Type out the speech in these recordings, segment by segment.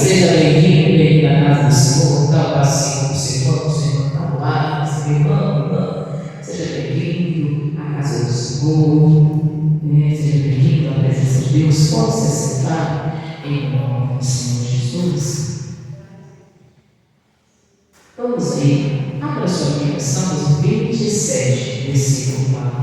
seja bem-vindo, bem-vindo à casa do Senhor. Está o passeio do Senhor, o Senhor está lá, seu irmão, seja bem-vindo à casa do Senhor, seja bem-vindo à presença de Deus. Pode se sentar em nome do Senhor Jesus. Vamos ler, abra sua Bíblia, Salmos 27, versículo 4.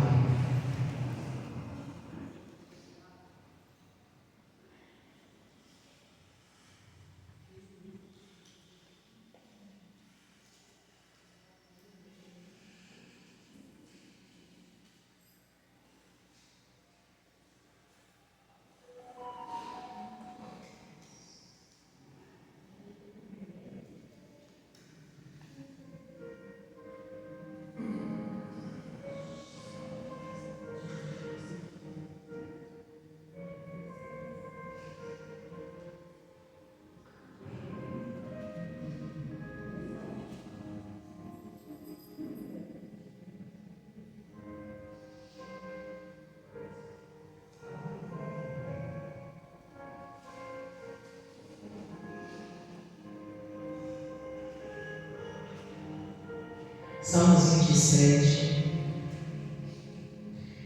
Salmos 27,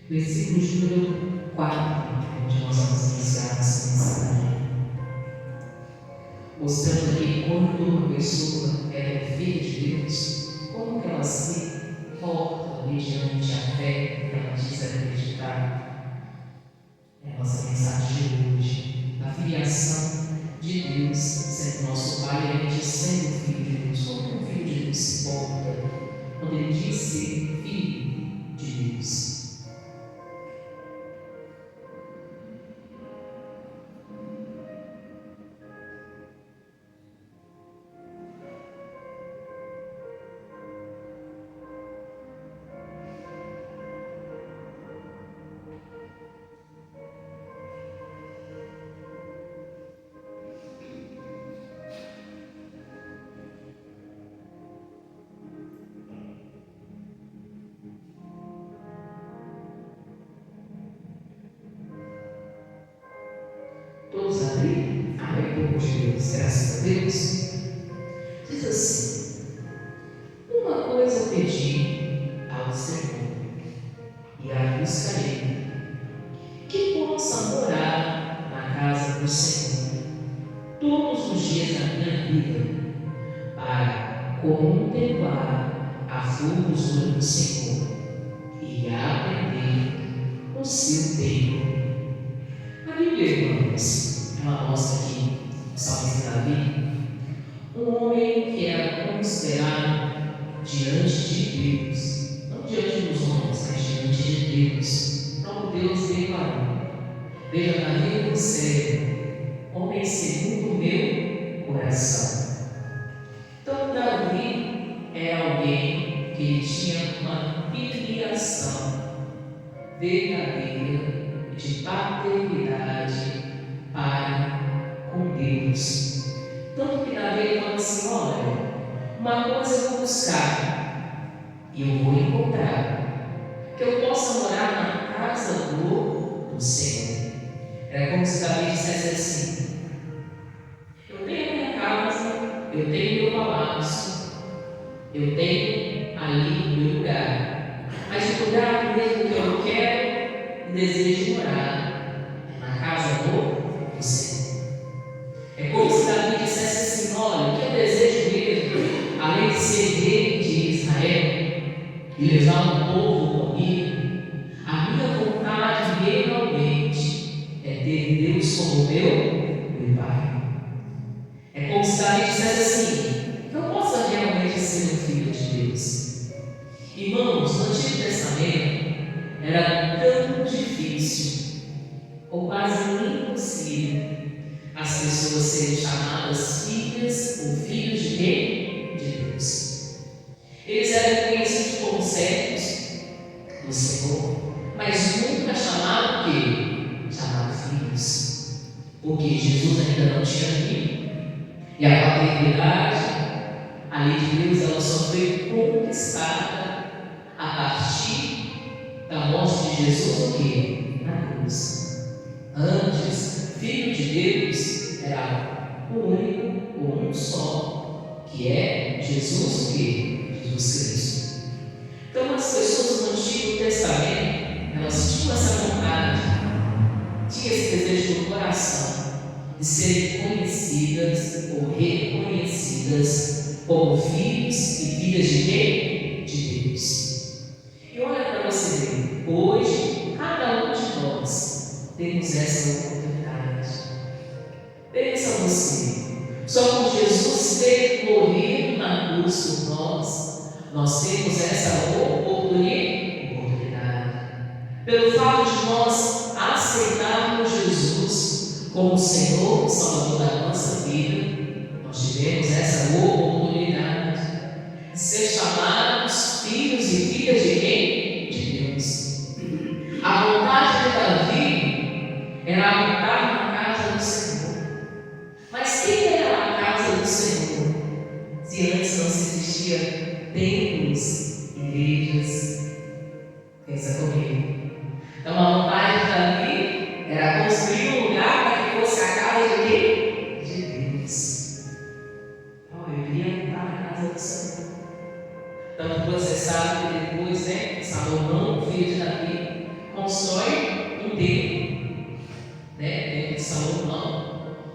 versículo de número 4, onde nós vamos iniciar essa mensagem. Mostrando que quando uma pessoa é filha de Deus, como que ela se porta mediante a fé que ela diz acreditar. É a nossa mensagem de hoje, a filiação de Deus, sendo nosso Pai, e a gente sendo filho de Deus. Como que um filho de Deus se porta quando ele diz ser filho de Deus? Todos abriram? Amém, povo de Deus, graças a Deus. Diz assim: uma coisa pedi ao Senhor, e a buscarei, que possa morar na casa do Senhor todos os dias da minha vida, para contemplar a formosura do Senhor e aprender o seu tempo. A Bíblia, irmãos, ela mostra aqui o salmista Davi, um homem que era considerado diante de Deus, não diante dos homens, mas diante de Deus. Então Deus declarou: veja, Davi, você é homem segundo o meu coração. Então Davi é alguém que tinha uma filiação verdadeira de paternidade para com Deus. Tanto que Davi fala assim: olha, uma coisa eu vou buscar e eu vou encontrar, que eu possa morar na casa do Senhor. Era como se Davi dissesse assim: eu tenho minha casa, eu tenho meu palácio, eu tenho ali meu lugar, mas o lugar mesmo que eu quero e desejo morar é na casa do Senhor. É como se Davi dissesse assim: olha, o que eu desejo mesmo, além de ser rei de Israel e levar um povo comigo, a minha vontade realmente é ter Deus como meu Pai. É como se Davi dissesse assim: que eu possa realmente ser um filho de Deus. Irmãos, no Antigo Testamento era tão difícil, ou quase impossível, as pessoas serem chamadas filhas ou filhos de quem? De Deus. Eles eram conhecidos como servos do Senhor, mas nunca chamaram o quê? Chamaram filhos, porque Jesus ainda não tinha vindo, e a paternidade ali de Deus ela só foi conquistada a partir da morte de Jesus, o quê? Na cruz. Antes, filho de Deus era o único, o um só, que é Jesus, que Jesus Cristo. Então, as pessoas no Antigo Testamento, elas tinham essa vontade, tinham esse desejo no coração de serem conhecidas ou reconhecidas como filhos e filhas de quem? De Deus. E olha para você ver, hoje, cada um de nós temos essa oportunidade. Pensa você, só por Jesus ter morrido na cruz por nós temos essa oportunidade. Pelo fato de nós aceitarmos Jesus como Senhor e Salvador da nossa vida, nós tivemos essa oportunidade de ser chamados filhos e filhas de quem? De Deus. A vontade de Davi era habitar na casa do Senhor. Mas quem era a casa do Senhor? Se antes não se existia templos, igrejas. Pensa comigo. Então a vontade de Davi era construir um lugar para que fosse a casa de quem? De Deus. Então eu queria habitar na casa do Senhor. Tanto que você sabe que depois, Salomão, filho de Davi, constrói um templo, dentro de Salomão.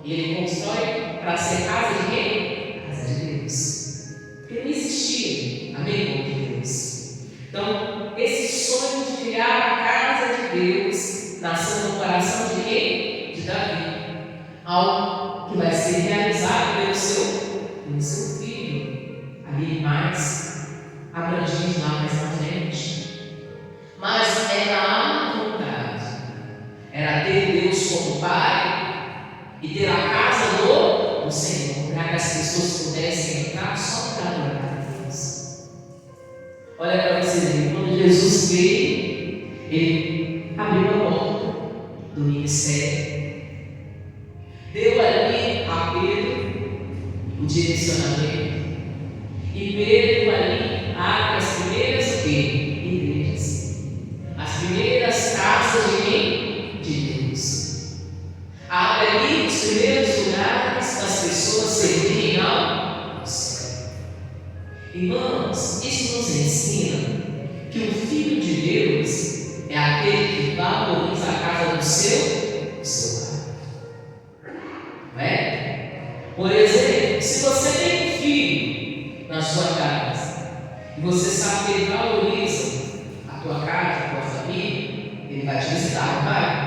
E ele constrói para ser casa de quem? Casa de Deus. Porque não existia, amém, povo de Deus. Então, esse sonho de criar a casa de Deus nasceu no coração de quem? De Davi. Algo que vai ser realizado pelo seu filho, ali mais abrangente lá mais na frente. Mas era a vontade, era ter Deus como Pai e ter a casa do Senhor, para que as pessoas pudessem entrar só para adorar a Deus. Olha para você ver, quando Jesus veio, ele abriu a porta do ministério, deu ali a Pedro o direcionamento, e Pedro ali abre as primeiras igrejas, as primeiras casas de quem? De Deus. Abre ali os primeiros lugares das pessoas servirem ao céu. Irmãos, isso nos ensina que o Filho de Deus é aquele que valoriza a casa do seu lar. Não é? Por exemplo, se você tem um filho na sua casa e você sabe que ele valoriza a tua casa, a tua família, ele vai te visitar, não vai?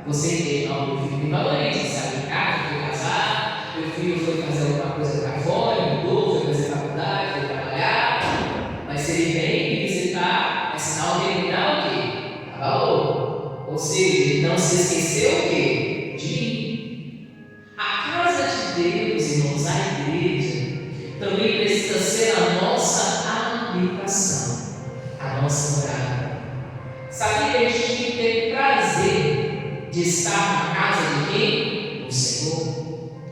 Você entende, não, meu filho me valoriza, sabe em casa, foi casar, meu filho foi fazer alguma coisa para fora, mudou, foi fazer faculdade, foi trabalhar, mas se ele vem me visitar, é sinal dele me dá o quê? Dá valor. Ou seja, ele não se esqueceu o quê? De mim. A casa de Deus, irmãos, a igreja, também precisa ser a nossa habitação, a nossa morada. Sabia que a gente tem que ter prazer de estar na casa de quem? Do Senhor.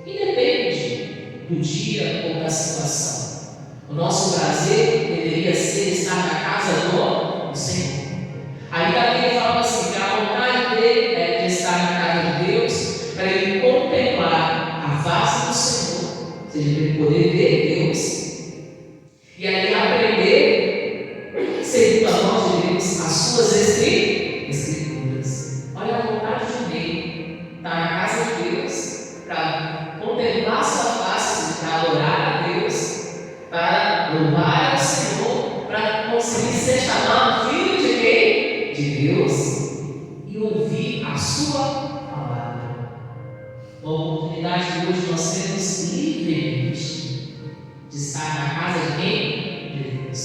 Independe do dia ou da situação. O nosso prazer deveria ser estar na casa do Senhor. Aí Davi fala assim, que a vontade dele é de estar na casa de Deus para ele contemplar a face do Senhor, ou seja, para ele poder ver Deus. E aí aprender, segundo a voz de Deus, as suas escrituras. Olha a vontade de Deus, estar na casa de Deus, para contemplar a sua face, para adorar a Deus, para louvar ao Senhor, para conseguir ser chamado filho de quem? De Deus, e ouvir a sua palavra. A oportunidade que hoje nós temos livremente de estar na casa de quem? De Deus.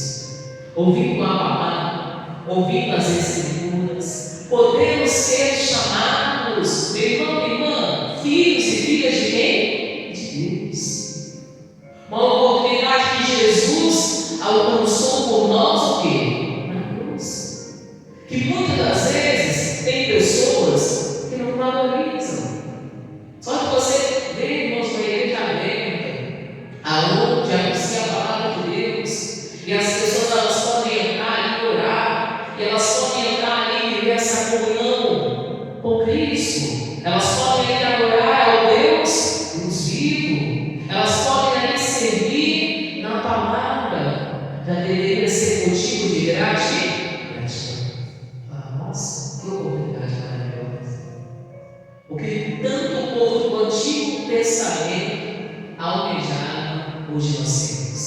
Ouvindo a palavra, ouvindo as escrituras, podemos ser chamados, meu irmão e irmã, filhos e filhas de quem? De Deus. Uma oportunidade que Jesus alcançou por nós o quê? Na cruz. Que muitas das vezes tem pessoas que não valorizam. Só que você vê, irmãos, uma igreja aberta, aonde anuncia a palavra de Deus, e as pessoas elas podem entrar ali e orar, e elas podem entrar ali e viver essa comunhão povo do Antigo Testamento almejava hoje nós temos.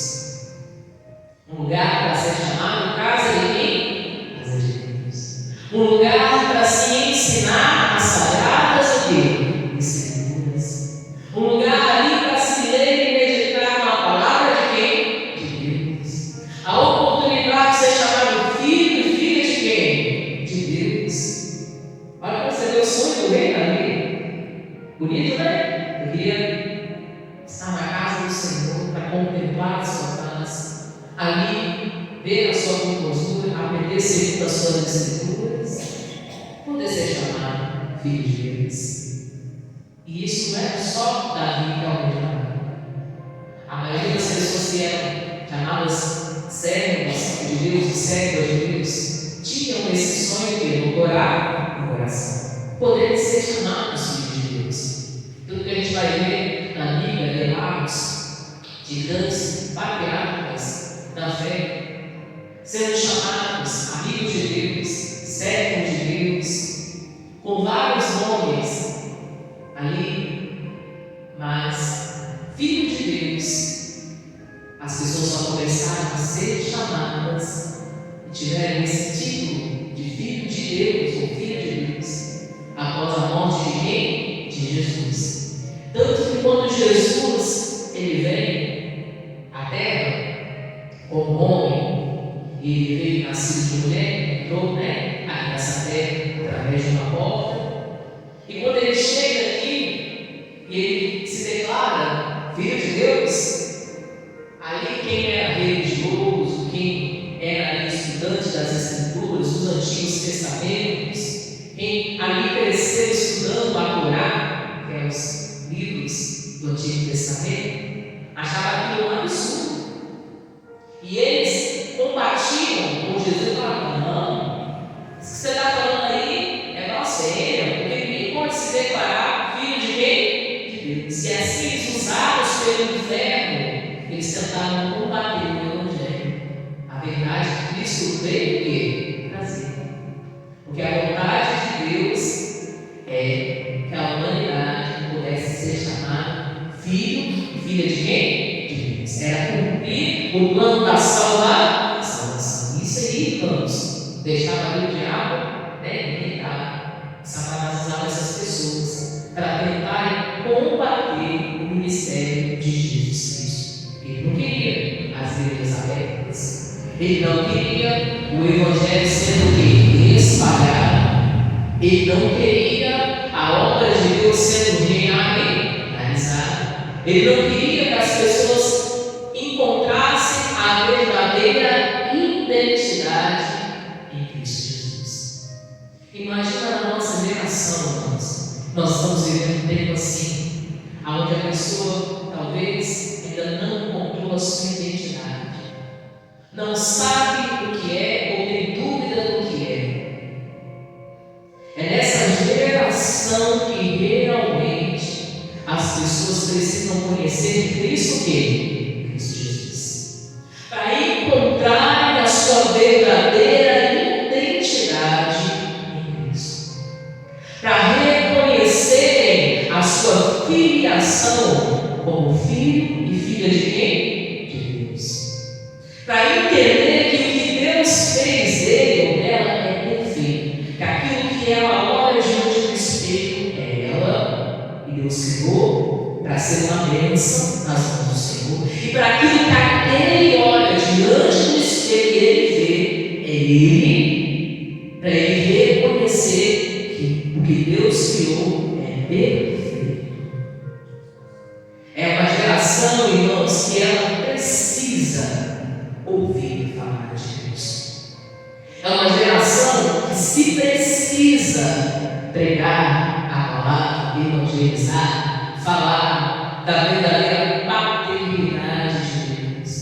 Um lugar para ser chamado casa de quem? Casa de Deus. Um lugar para se ensinar as sagradas o quê? Escrituras. Um lugar ali para se ler e meditar na palavra de quem? De Deus. A oportunidade de ser chamado filho e filha de quem? De Deus. Olha para você ver o sonho do rei ali. Bonito, né? Eu queria estar na casa do Senhor para contemplar a sua casa, ali ver a sua compostura, aprender segundo as suas escrituras, poder ser chamado filho de Deus. E isso não é só Davi que almejava. A maioria das pessoas que eram chamadas servos de Deus, servas de Deus, tinham esse sonho que no coração, poder ser chamados filhos de Deus. Tudo que a gente vai ver na Bíblia, relatos de grandes patriarcas da fé, sendo chamados amigos de Deus, servos de Deus, com vários nomes ali, mas filho de Deus, as pessoas só começaram a ser chamadas e tiveram esse título de filho de Deus ou filha de Deus após a morte de quem? De Jesus. Tanto que quando Jesus ele vem à terra como homem, ele veio nascido de mulher, entrou aqui nessa terra através de uma porta, e quando ele chega aqui e ele se declara filho de Deus, ali quem era religioso, quem era ali estudante das Escrituras, dos Antigos Testamentos, quem ali cresceu estudando a Torá, que é os livros do Antigo Testamento, achava aquilo um absurdo. E eles combatiam com Jesus e falavam: não, isso que você está falando aí é blasfêmia, porque ninguém pode se declarar filho de quem? De Deus. E assim eles, usados pelo inferno, eles tentaram combater o Evangelho. A verdade de Cristo veio o quê? Trazer. Porque a vontade de Deus é que a humanidade pudesse ser chamada filho e filha de quem? De Deus. Era cumprir o plano da salvação. Isso aí, irmãos, deixava ali o diabo tentar satanazar essas pessoas para tentarem combater o ministério de Jesus Cristo. Ele não queria as igrejas abertas, ele não queria o Evangelho sendo espalhado, ele não queria a obra de Deus sendo realizada, ele não queria que as pessoas encontrassem a verdadeira identidade em Cristo Jesus. Imagina na nossa geração, irmãos, nós estamos vivendo um tempo assim, onde a pessoa talvez ainda não encontrou a sua identidade, não sabe o que é ou tem dúvida do que é. É nessa geração que realmente as pessoas precisam conhecer Cristo, o quê? Cristo Jesus, para encontrarem a sua verdadeira identidade em Cristo, para reconhecerem a sua filiação como filho e filha de quem? De Deus, para entender que o que Deus fez dele ou dela é perfeito, que aquilo que ela olha diante do espelho é ela, e Deus criou para ser uma bênção nas mãos do Senhor, e para aquilo que aquele olha diante do espelho e ele vê, é ele, para ele reconhecer que o que Deus criou é perfeito. É uma geração, irmãos, que ela precisa ouvir falar de Deus. É uma geração que se precisa pregar a palavra, evangelizar, falar da verdadeira paternidade de Deus,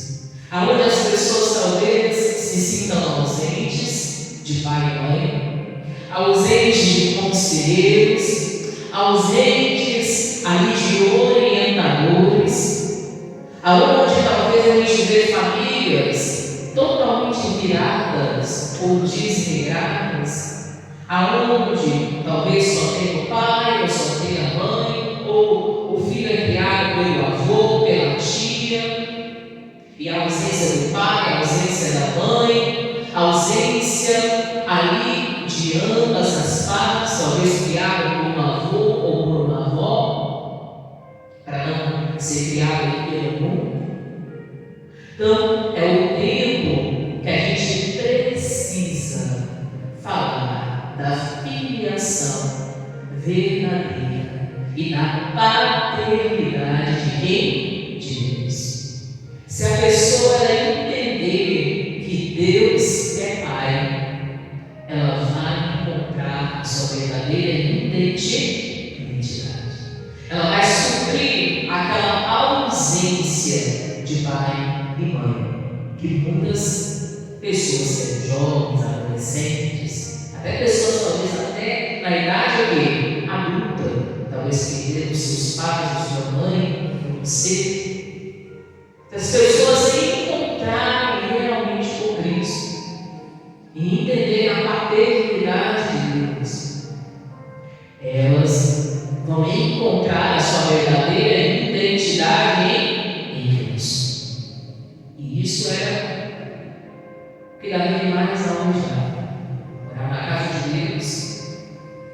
aonde as pessoas talvez se sintam ausentes de pai e mãe, ausentes de conselheiros, ausentes ali de orientadores, aonde talvez a gente vê famílias totalmente viradas ou desregradas, aonde talvez só tenha o pai ou só tenha a mãe, Então, é o tempo que a gente precisa falar da filiação verdadeira e da paternidade de quem? De Deus. Se a pessoa entender que Deus é Pai, ela vai encontrar a sua verdadeira identidade. Ela vai suprir aquela ausência de pai e mãe que muitas pessoas, jovens, adolescentes, até pessoas talvez até na idade adulta, talvez perderam seus pais, sua mãe, você. As pessoas encontrarem realmente com Cristo e entender a paternidade de Deus, elas vão encontrar a sua verdadeira identidade em Deus. E isso era o que Davi mais almejava: morar na casa de Deus,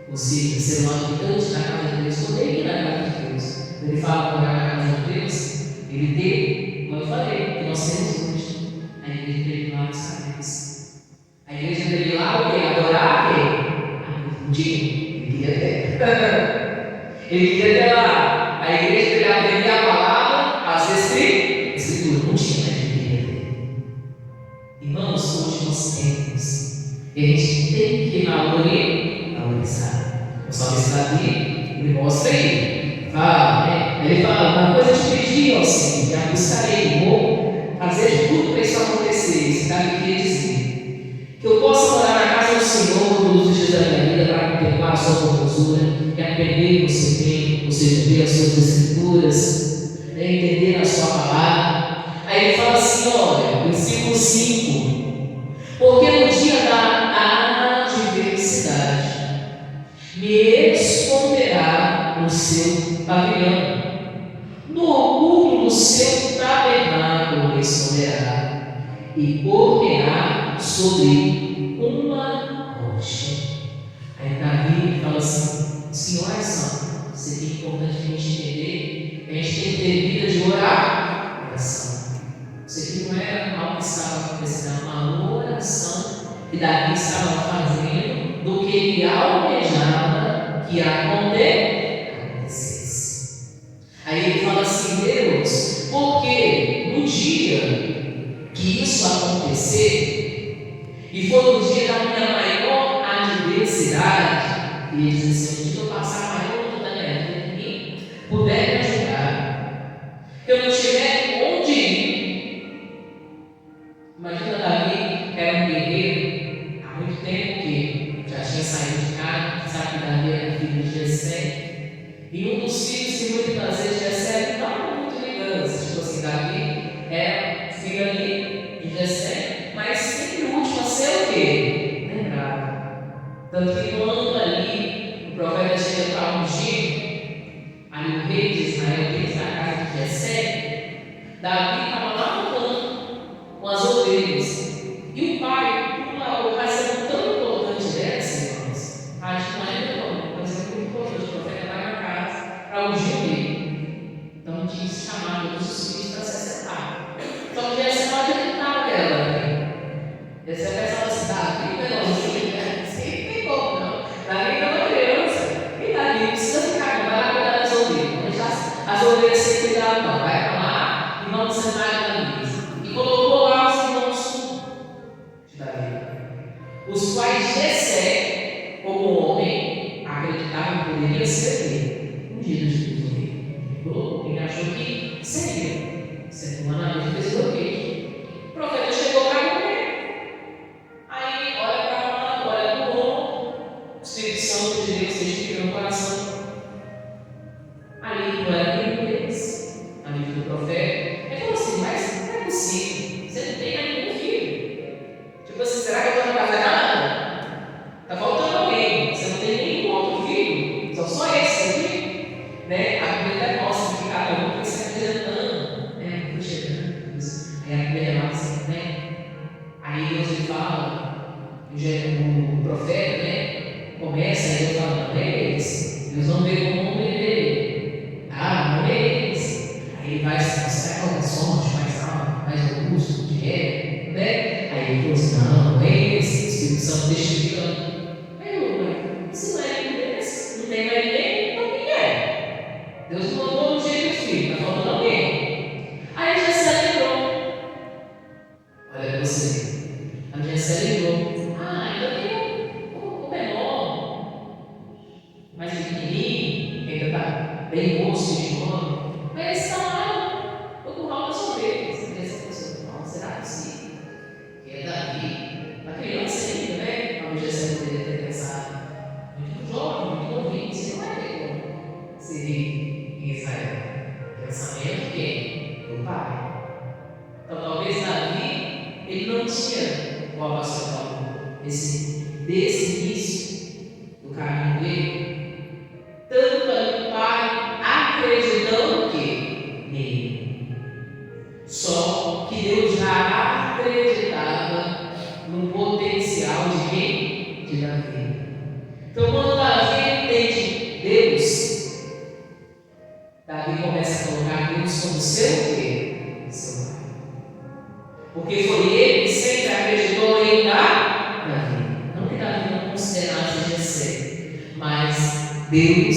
ou seja, ser um habitante da casa de Deus, poder ir na casa de Deus. Ele fala morar na casa de Deus, ele tem, como eu falei, que nós temos hoje, a igreja dele lá nos Cabelos. A igreja dele lá, o que? Adorar quem? Ele queria ter. Ele queria ter lá. A igreja dele aprender a palavra, as escrituras. Não tinha, mas ele queria ter. Irmãos, hoje nós temos. E a gente tem que valorizar. O salmista Davi, ele mostra aí. Fala, né? Ele fala: uma coisa eu te pedi, ó Senhor, e a buscarei, vou fazer de tudo para isso acontecer. Isso Davi queria dizer: que eu possa morar na casa do Senhor todos os dias da minha vida, para contemplar a sua formosura e aprender o seu tempo, ou seja, ver as suas escrituras, né, entender a sua palavra. Aí ele fala assim, olha, versículo 5: porque no dia da adversidade me esconderá no seu pavilhão, no oculto do seu tabernáculo me esconderá e pôr-me-á sobre uma rocha. Aí Davi fala assim: Senhor é santo. Seria importante a gente entender que a gente tem que ter vida de oração. Isso aqui não era algo que estava acontecendo, era uma oração que Davi estava fazendo do que ele almejava que acontecesse. Aí ele fala assim: Deus, porque no dia que isso acontecer, e for no dia da minha maior adversidade, e ele diz assim: o dia que eu passar a maior luta da minha vida, e puder me ajudar, que eu não tiver onde ir. Imagina, Davi era um guerreiro há muito tempo, que já tinha saído de casa, sabe que Davi era filho de Jessé, e um dos filhos que muitas vezes Jessé não estava muito ligando, tipo assim, Davi era filho ali de Jessé, mas sempre o último a ser o quê? Lembrado. Tanto que quando ali o profeta chega para ungir ali o rei de Israel dentro da casa de Jessé, Davi estava lá no campo com as ovelhas. E o pai, uma ocasião tão importante dessa, irmãos, acho que não é uma ocasião muito importante, o profeta vai na casa para ungir o rei. Então tinha que chamar todos os filhos para se assentar. Só que Jessé não acreditava dela, né? Jessé pensava assim: Davi, menorzinho, né? Sem tem como não. Davi não é criança. E Davi precisa ficar, não vai lá cuidar das ovelhas. Não deixar as ovelhas sem cuidado, não. Vai para lá e vamos sentar na mesa. E colocou lá os irmãos de Davi, os quais Jessé, como homem, acreditava que poderia ser ungido de Deus. Ele achou que seria. Humanamente fez o quê? O profeta chegou para comer. Aí olha para lá, olha para o ombro. O Espírito Santo de Deus testifica no coração. Ali não era nenhum deles. Amigo do profeta. Ele falou assim: mas não é possível. Você não tem nenhum filho. Tipo assim, será que eu estou na casa errada? Está faltando alguém. Você não tem nenhum outro filho. Só esse aqui. Né? A Bíblia é nossa, que cada um foi se apresentando. Né? Foi chegando. Aí a Bíblia é assim, né? Aí Deus ele fala, o profeta, né? Começa, aí Deus fala: não é eles. Deus não vê como um bebê. Ah, não é eles. Aí ele vai se mostrar: qual é a sorte, mais alma, mais robusto. Ele falou assim: não, é esse, o Espírito Santo testificando. Aí eu, se não é desse, não tem mais ninguém, então quem é? Deus mandou um jeito do filho, está faltando alguém. Aí a Jessé lembrou. Olha você, a Jessé lembrou. Ainda tem o menor, mais pequenininho, que ainda está bem moço de nome. Mas ele está lá, no curral das ovelhas. Será que sim? Que é Davi, uma criança ainda, né? A Jessé poderia ter pensado. Muito jovem, muito novinho, você não vai ter como servir em Israel. Pensamento de quem? Do pai. Então talvez Davi, ele não tinha o apaixonado desse início do caminho dele. Tanto ali o pai acreditando que nele. Só que Deus já acreditava no potencial de quem? De Davi. Então quando Davi entende Deus, Davi começa a colocar Deus como seu quê? Seu pai. Porque foi ele que sempre acreditou em Davi. Não que Davi não considerasse Jessé, mas Deus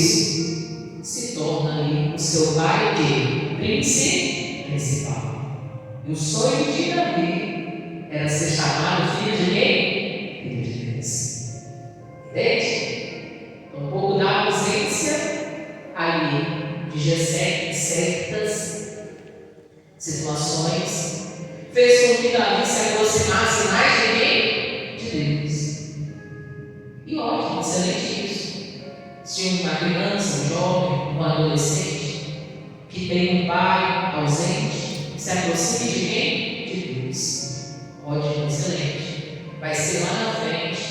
se torna ali o seu pai que principal. E o sonho de Davi era ser chamado filho de quem? Filho de Deus. Entende? Então, um pouco da ausência ali de Jessé em certas situações fez com que Davi se aproximasse mais de quem? De Deus. E ótimo, excelente isso. Se uma criança, um jovem, um adolescente que tem um pai ausente, se aproxime de quem? De Deus. Ótimo, excelente. Vai ser lá na frente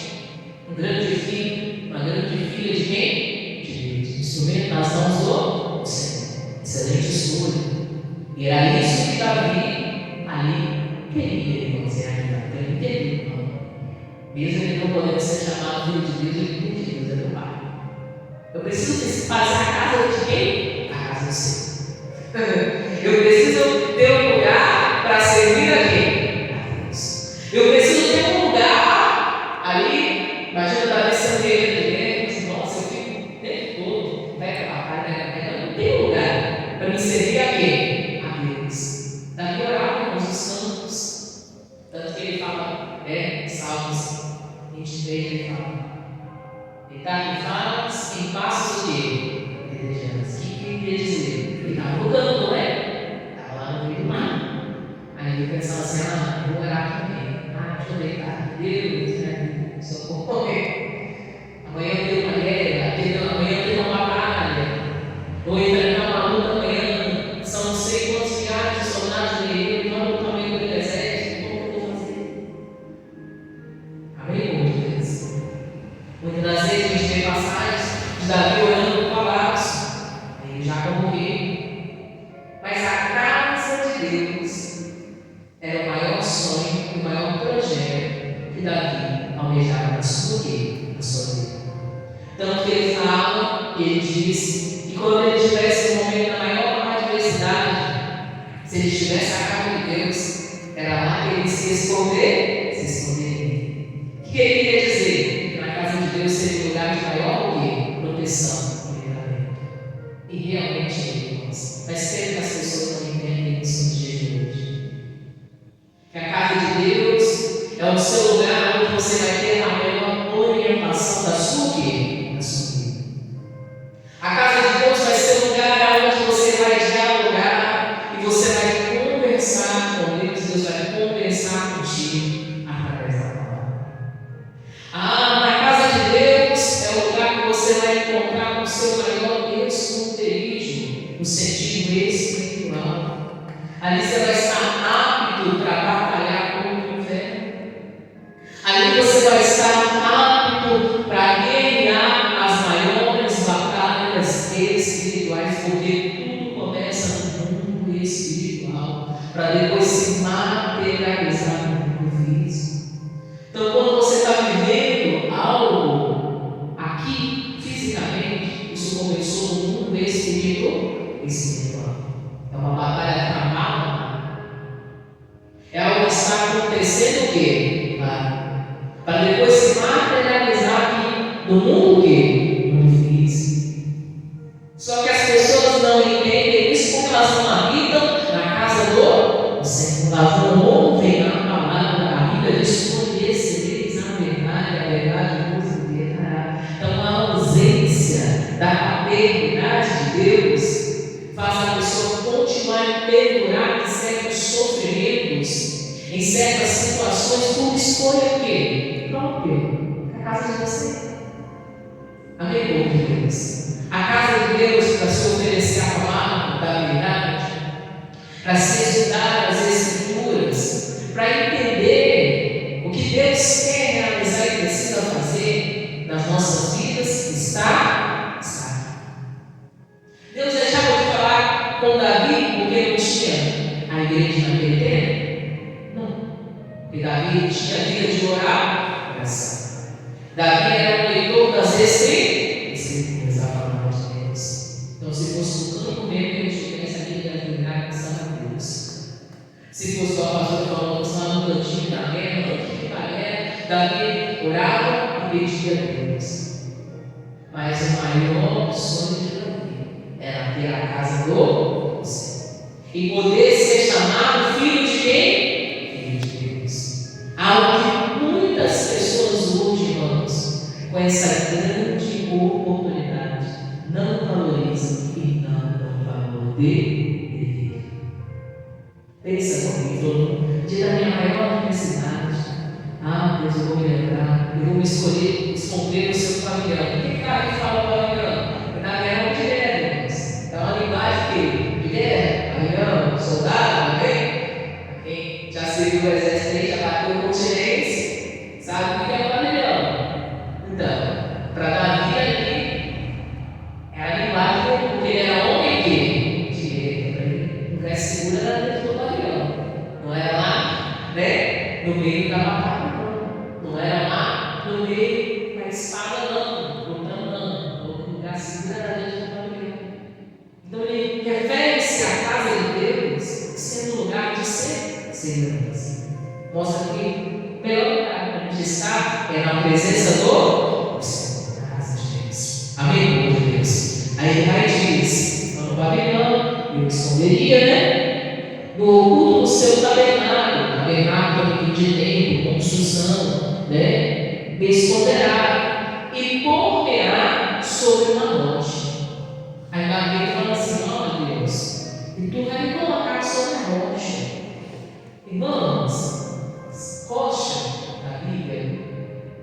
um grande filho, uma grande filha de quem? De Deus. Instrumento nas mãos do Senhor. Excelente escolha. E era isso que Davi ali queria, irmãos, e ainda ele queria, irmão. Mesmo ele não podendo ser chamado filho de Deus, ele queria Deus, é meu pai. Eu preciso fazer a casa de quem? A casa do Senhor. Eu preciso ter um lugar para servir a quem? A Deus. Eu preciso ter um lugar ali. Imagina Davi sendo guerreiro de Deus. Nossa, eu fico o tempo todo. Vai para a batalha, eu não tenho lugar para me servir a quem? A Deus. Davi orava nos campos. Tanto que ele fala, Salmos 23, ele fala: deitar em falas, em passos o quê? Verdejantes. O que queria dizer? Ele estava no campo, não é? Estava lá no meio do mar. Aí ele pensava assim: vou orar também. Deixa eu deitar. Deus, né? Socorro. Amanhã eu tenho uma guerra, amanhã eu tenho uma batalha. Vou enfrentar uma luta amanhã. São não sei quantos milhares de soldados guerreiros, não é o tamanho do exército. Como eu vou fazer? Amém, povo de Deus? Muitas das vezes a gente tem passagens de Davi orando no palácio, ele já morreu. Mas a casa de Deus era o maior sonho e o maior projeto que Davi almejava na sua vida. Tanto que ele fala, ele diz que quando ele tivesse no momento da maior adversidade, se ele estivesse a casa de Deus, era lá que ele se esconderia. O que ele queria dizer? Que na casa de Deus seria um lugar de maior proteção, primeiramente. E realmente é, irmãos. Mas sempre que as pessoas não entendem isso nos dias de hoje. Que a casa de Deus é o seu lugar onde você vai ter a melhor orientação da sua vida. A casa de Deus vai ser o lugar onde você vai dialogar e você vai conversar com Deus. Deus vai conversar contigo através da palavra. Na casa de Deus é o lugar que você vai encontrar o seu maior esconderijo, no sentido espiritual. Ali você vai estar apto para batalhar contra o inferno. Ali você vai estar apto para guerrear as maiores batalhas espirituais, porque tudo começa no mundo espiritual, para depois se materializar no mundo físico. Então, quando você está vivendo algo aqui, fisicamente, isso começou no mundo espiritual. É uma batalha travada. É algo está acontecendo o quê? Lá. Para depois se materializar aqui no mundo o quê? No mundo físico. Só que as pessoas não entendem isso porque elas não habitam na casa do Senhor. Elas não ouvem a palavra. A Bíblia diz: conhecereis a verdade vos libertará. Então a ausência da paternidade de Deus faz a pessoa continuar a perdurar em certos sofrimentos, em certas situações, por escolha o quê? Própria. A casa de você. Amém, povo de Deus? A casa de Deus para se oferecer a palavra da verdade, para se estudar as Escrituras, para entender o que Deus quer realizar e precisa fazer nas nossas vidas, está. Deus deixava de falar com Davi porque não tinha a igreja naquele tempo? Não. Porque Davi tinha a vida de orar, oração. Davi era um leitor das Escrituras, a palavra de Deus. Então, se fosse no campo mesmo, ele tivesse a vida de orar, pensando a Deus. Se fosse o pastor falando, estava no cantinho da guerra, no cantinho da guerra, Davi orava e pedia a Deus. Mas o maior sonho de Davi era ter a casa do Senhor e poder ser chamado filho de quem? Filho de Deus. Algo que muitas pessoas hoje, irmãos, com essa grande oportunidade, não valorizam e não dão valor de. Pensa comigo, dia da minha maior necessidade. Deus, eu vou me lembrar, eu vou me esconder o seu pavilhão. O que está aí fala pavilhão? Na guerra de guerra, Deus. É uma linguagem de guerra, pavilhão, soldado, amém? Quem já serviu o exército aí, já bateu o continente, sabe o que é pavilhão? Então, para Davi ali, é a linguagem dele, porque ele era homem de guerra, não é segura dentro do pavilhão, não era lá, né, no meio da batalha. Não era lá no meio da espada, não, lutando, não, no lugar segura dentro do pavilhão. Então ele refere-se à casa de Deus sendo lugar de segurança. Mostra que o melhor lugar para a gente estar é na presença do Senhor, na casa de Deus. Amém, povo de Deus? Aí ele vai e diz: no pavilhão, eu me esconderia, né? No oculto do seu tabernáculo também de tempo, construção, né? Me esconderá e pôr-me-á sobre uma rocha. Aí Davi fala assim: ó Deus, e tu vai me colocar sobre a rocha. Irmãos, rocha da Bíblia,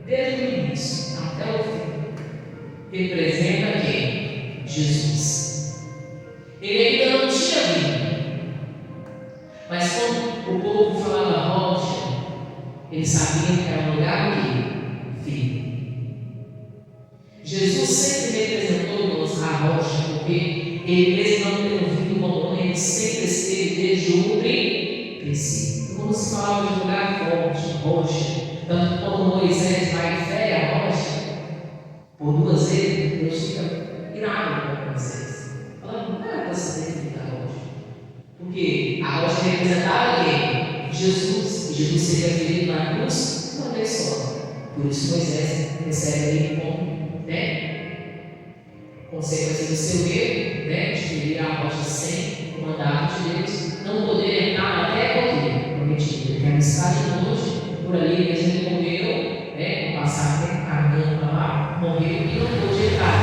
desde o início até o fim, representa quem? Jesus. Ele ainda não tinha vindo, mas quando o povo falava rocha, eles sabiam que era um lugar de filho. Jesus sempre representou-nos a rocha, porque ele mesmo não tendo vindo como homem, ele sempre esteve desde o princípio. Quando se falava de lugar forte, rocha, tanto quando Moisés vai em fé à rocha, por duas vezes, Deus fica irado com Moisés, falando: não é você dentro da rocha, porque a rocha representava quem? Jesus. E Jesus seria ferido na cruz uma vez só. Por isso Moisés recebe aí como, consequência do seu erro, de ferir a rocha sem o mandato de Deus, não poder entrar na terra prometida. Ele quer estar de longe, por ali mesmo ele morreu, no passado, caminhando para lá, morreu e não pôde entrar.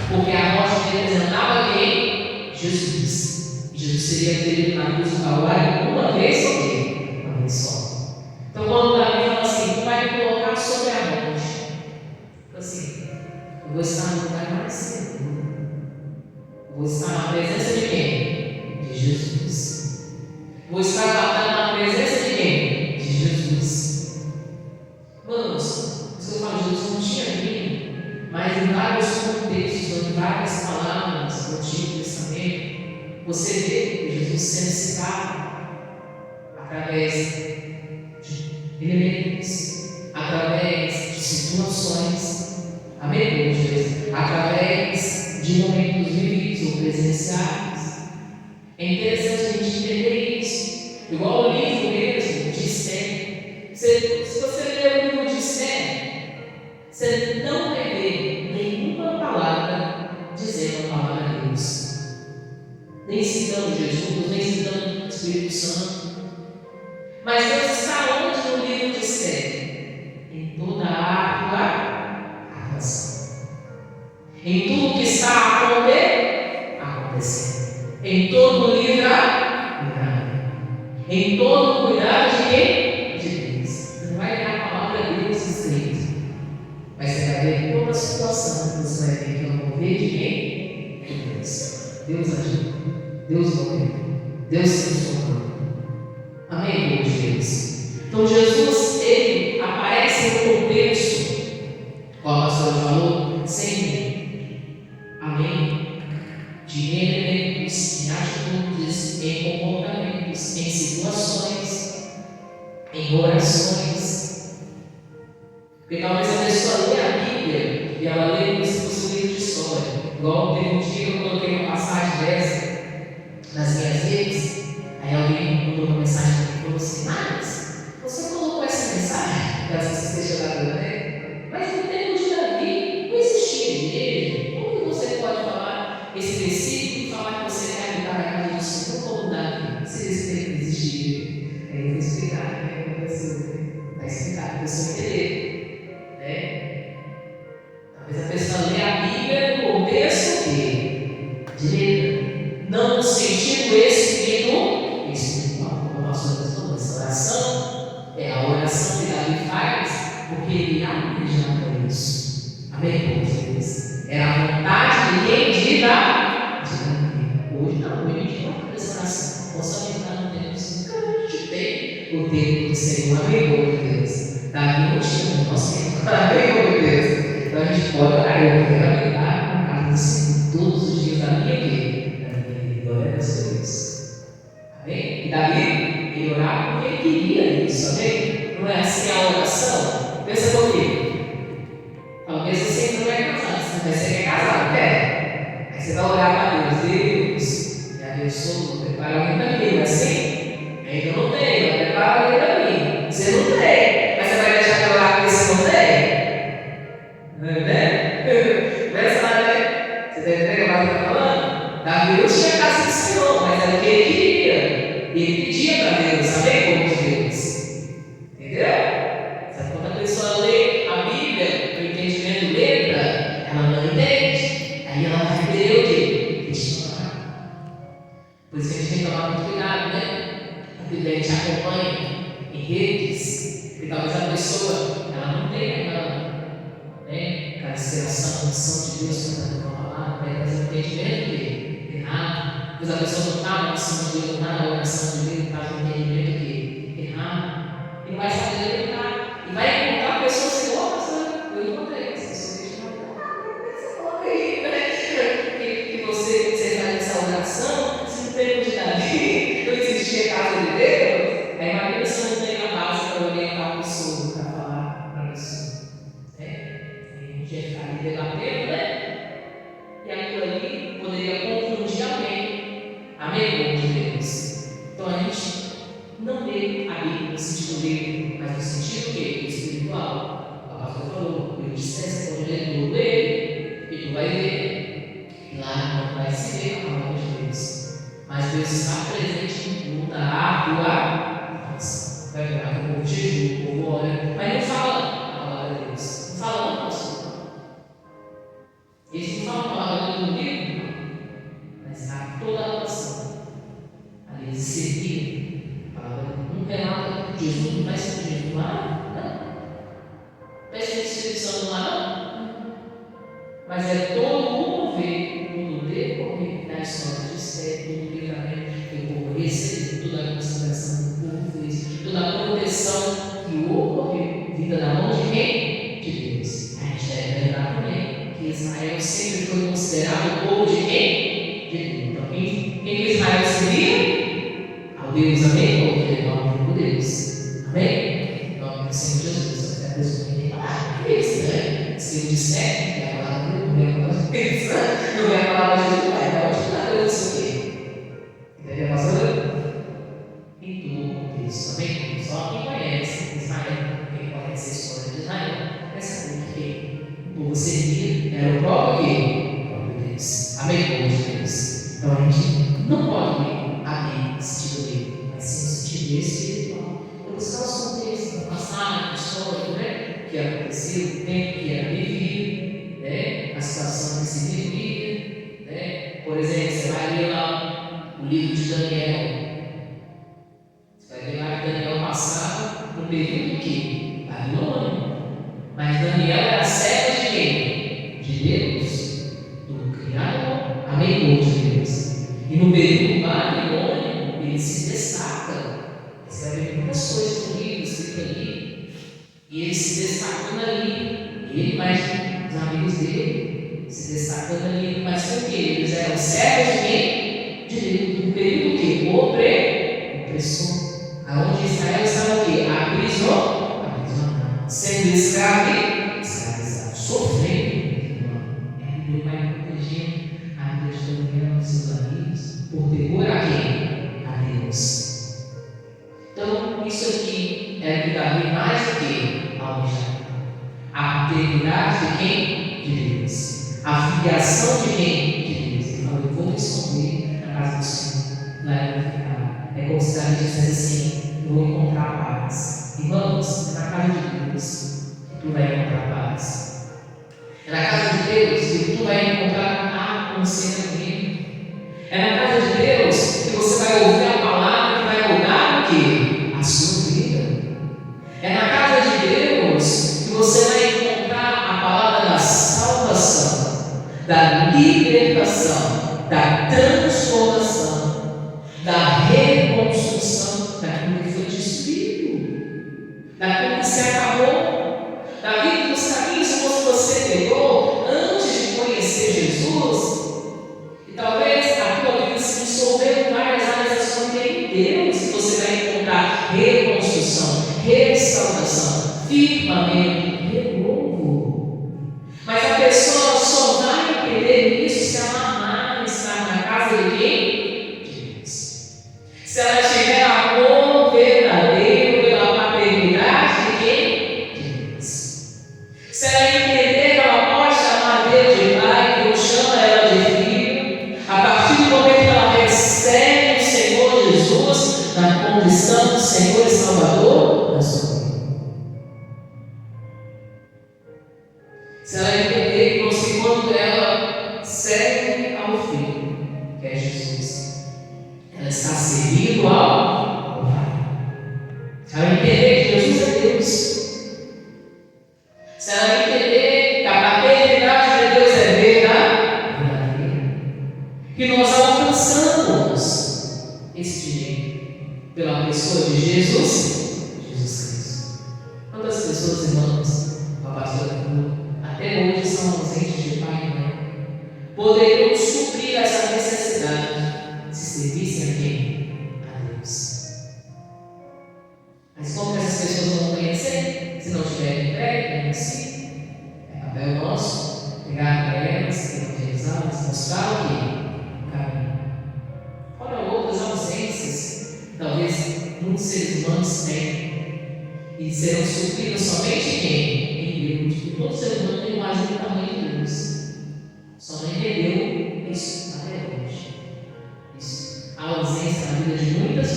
Porque a rocha representava quem? Jesus. E Jesus seria ferido na cruz do Calvário uma vez só. Uma vez só. Então, quando Davi fala assim: tu vai me colocar sobre a rocha, assim, eu vou estar no lugar mais seguro. Vou estar na presença de quem? De Jesus. Vou estar na presença de quem? De Jesus. Irmãos, isso que eu falo, Jesus não tinha vindo, mas em vários contextos, em várias palavras do Antigo Testamento, você vê que Jesus sendo citado através de elementos, através de situações, amém, Deus? Através de momentos vividos ou presenciais. É interessante a gente entender isso. Igual o livro mesmo de nem citando Jesus, nem citando o Espírito Santo. Mas Deus está onde no livro de Esther? Em toda a atuação. Em tudo que está acontecendo. Em todo livramento. Em todo cuidado de quem? De Deus. Você não vai ver a palavra de Deus escrita. Mas você vai ver toda a situação. Você vai ver que é o mover de quem? De Deus. Deus agiu. Deus moveu. Deus transformou. Amém, povo de Deus? Então Jesus, ele aparece no contexto, como a pastora falou, sempre. Amém? De elementos, em atitudes, em comportamentos, em situações, em orações. Porque talvez a pessoa lê a Bíblia e ela lê como se fosse um livro de história. Igual teve um dia que eu coloquei uma passagem dessa nas minhas redes. Aí alguém mandou uma mensagem e falou assim: mas você colocou essa mensagem, caso você esteja lá, né? Mas no tempo de Davi não existia igreja. Como que você pode falar esse versículo e falar que você quer habitar na casa do Senhor como Davi? Se esse tempo existia. Aí eu vou explicar, né? Vai explicar para a pessoa entender, né? Talvez a pessoa lê a Bíblia no contexto de letra, não no sentido espiritual. Como nós falamos, essa oração é a oração que Davi faz, porque ele almejava isso. Amém, povo de Deus? Era a vontade de quem? De Davi. Hoje não, hoje a gente não faz essa oração. Posso aumentar no tempo assim, nunca a gente tem o tempo do Senhor. Amém, povo de Deus? Davi não tinha o nosso tempo. Amém, povo de Deus? Então a gente pode orar, eu quero aumentar na casa do Senhor todos os dias da minha vida. Glória a Deus. Amém? E Davi, ele orava porque ele queria isso, amém? Não é assim a oração? Pensa comigo. Talvez você ainda não é casado, você não vai ser casado, quer? Aí você vai orar para Deus, me abençoa, prepara alguém para mim, não é assim? Ainda não tem, vai preparar alguém para mim. Você não tem, mas você vai deixar de orar porque você não tem? Não é, né? Pensa lá, né? Você está entendendo o que eu estou falando? Davi não tinha casa do Senhor, mas era o que ele queria. Ele pedia para Deus, amém, povo de Deus? Entendeu? Sabe quando a pessoa lê a Bíblia, o entendimento letra, ela não entende. Aí ela vai querer o quê? Questionar. Por isso que a gente tem que tomar muito cuidado, né? A Bíblia a gente acompanha em redes, e talvez a pessoa ela não tenha aquela inspiração, a missão de Deus para dar uma palavra, mas o entendimento errado. Mas a pessoa não está na missão de Deus, não está na oração de Deus, está no entendimento errado. E não vai saber lidar. E vai encontrar pessoas que gostam. Eu encontrei essa pessoa que você coloca aí, né? Que você faz essa oração, se no tempo de Davi não existia casa de Deus. Aí imagina se não tem a base para orientar a pessoa, para falar para a pessoa. A gente ia ficar ali debatendo, né? E aquilo ali poderia confundir alguém. Amém, povo de Deus? Então a gente não lê a Bíblia no sentido livre, mas no sentido que? Espiritual. A pastora falou, eu disse, você pode ler tudo ele, e tu vai ver. E lá não vai se ver a palavra de Deus. Mas Deus está presente em toda a tua ação. Vai ver, o povo jejum, o povo ora, mas não fala a palavra de Deus. Não fala não, pastor. Eles não falam a palavra do livro, mas está toda a atuação. Ali eles serviram. A palavra nunca é nada. Jesus não vai ser Jesus lá, não. Vai ser o Espírito Santo lá, não. Mas é todo o mover, todo o decorrer da história de Esther, todo o livramento que o povo recebeu, toda a consideração que o povo fez, toda a proteção que ocorreu, vinda da mão de quem? De Deus. A gente deve lembrar também que Israel sempre foi considerado o povo de quem? De Deus. Então, quem que Israel seria? Ao Deus, amém? Ou que nome de Deus, amém? Em nome do Senhor Jesus. A pessoa que tem que é isso, né? Se eu disser que é a palavra de Deus, não é a palavra de Deus, não é a palavra de Deus, vai dar onde nada disso aqui. Entendeu, pastor? Em todo o contexto, amém? Só quem conhece Israel, quem conhece a história de Israel, vai saber que o povo servia era o próprio Deus. Amém? histórico, né, que aconteceu, o tempo que era vivido, né, a situação que se vivia, né. Por exemplo, você vai ler lá o livro de Daniel, você vai ver lá que Daniel passava no período que Babilônia, mas Daniel era servo de quem? De Deus, do Criador, amigo de Deus. E no período babilônico ele se destaca. Você vai ver muitas coisas no livro escrito ali, e ele se destacando ali, ele mais os amigos dele se destacando ali, mas por quê? Eles eram servos de quem? De Deus. No período que? Opressor. Aonde Israel estava o quê? Aprisionado, sendo escravizado, sofrendo. Meu pai protegendo a vida de Daniel e seus amigos por temor a quem? A Deus. Então, isso aqui é que Davi mais do que almejar a paternidade de quem? De Deus. A filiação de quem? De Deus. Ele falou: eu vou me esconder na casa do Senhor. Lá eu vou ficar. É como se Davi dissesse assim: eu vou encontrar paz. Irmãos, é na casa de Deus que tu vai encontrar paz. É na casa de Deus que tu vai encontrar aconselhamento. É na casa de Deus que você vai ouvir a palavra que vai mudar o quê? A sua vida. É na casa de Deus que você vai encontrar a palavra da salvação, da libertação, da transformação, da reconstrução daquilo que foi destruído, daquilo que se acabou, da vida dos caminhos que você pegou antes de conhecer Jesus. E talvez a tua vida se dissolveu em várias áreas da sua vida em Deus, que você vai encontrar reconstrução, restauração, firmamento, renovo. Mas a pessoa só vai entender isso se ela amar estar na casa de quem? De Deus. Se ela tiver amor verdadeiro pela paternidade de quem? De Deus. Se ela entender que ela pode chamar Deus de Pai, Deus chama ela de filho, a partir do momento que ela recebe o Senhor Jesus na condição de Senhor e Salvador da sua vida. Se ela entender que quando ela serve ao Filho, que é Jesus, ela está servindo ao Pai. Se ela entender que Jesus é Deus, se ela entender que a paternidade de Deus é verdadeira, que nós alcançamos esse direito pela pessoa de Jesus Cristo. Quantas pessoas, irmãos, a pastora até hoje são ausentes de pai e mãe, poderiam suprir essa necessidade se servissem a quem? A Deus. Mas como essas pessoas vão conhecer? Se não tiverem entregue em si, é papel nosso pegar para elas, evangelizá-las, mostrar o que? O caminho. Fora outras ausências, talvez muitos seres humanos têm, e serão supridas somente quem? Em Deus. Porque todo ser humano tem mais do tamanho de Deus. Só não entendeu isso até hoje. Isso. A ausência na vida de muitas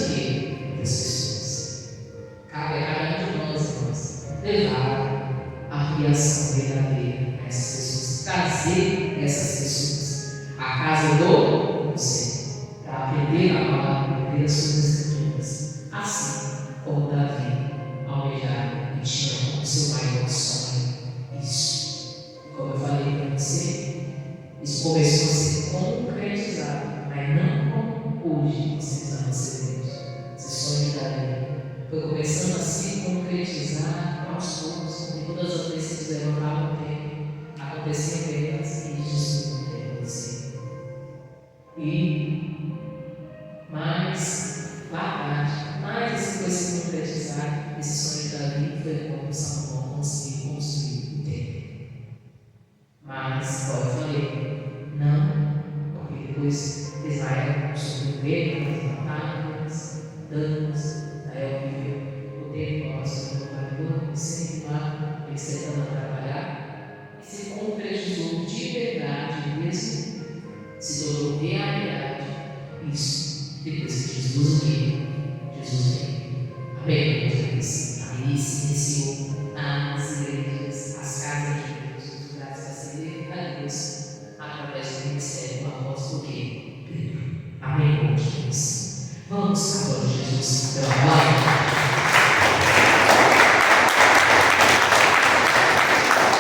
pessoas. Cabe a cada um de nós, irmãos, levar a criação verdadeira a essas pessoas, trazer essas pessoas à casa do Senhor, para aprender a palavra, aprender as suas escrituras, assim como Davi almejava e tinha como seu maior sonho isso. Como eu falei para você, isso começou a se concretizar, mas não como hoje vocês estão recebendo. Esse sonho de Davi foi começando a se concretizar aos poucos, e todas as vezes que eles levantavam o tempo, aconteciam coisas e Jesus não tem acontecido. E mais lá atrás, mais isso foi se concretizar, esse sonho de Davi foi como Salomão conseguiu construir o templo. Mas, como eu falei, não, porque depois Israel construiu guerras, batalhas, danos, Israel viveu o tempo nosso no Babilônia, sempre lá, eles tentando trabalhar, e se concretizou de verdade mesmo, se tornou realidade. Isso, depois que Jesus veio. Amém? Ali se iniciou a nome de Jesus. Vamos, Senhor Jesus, pela palavra.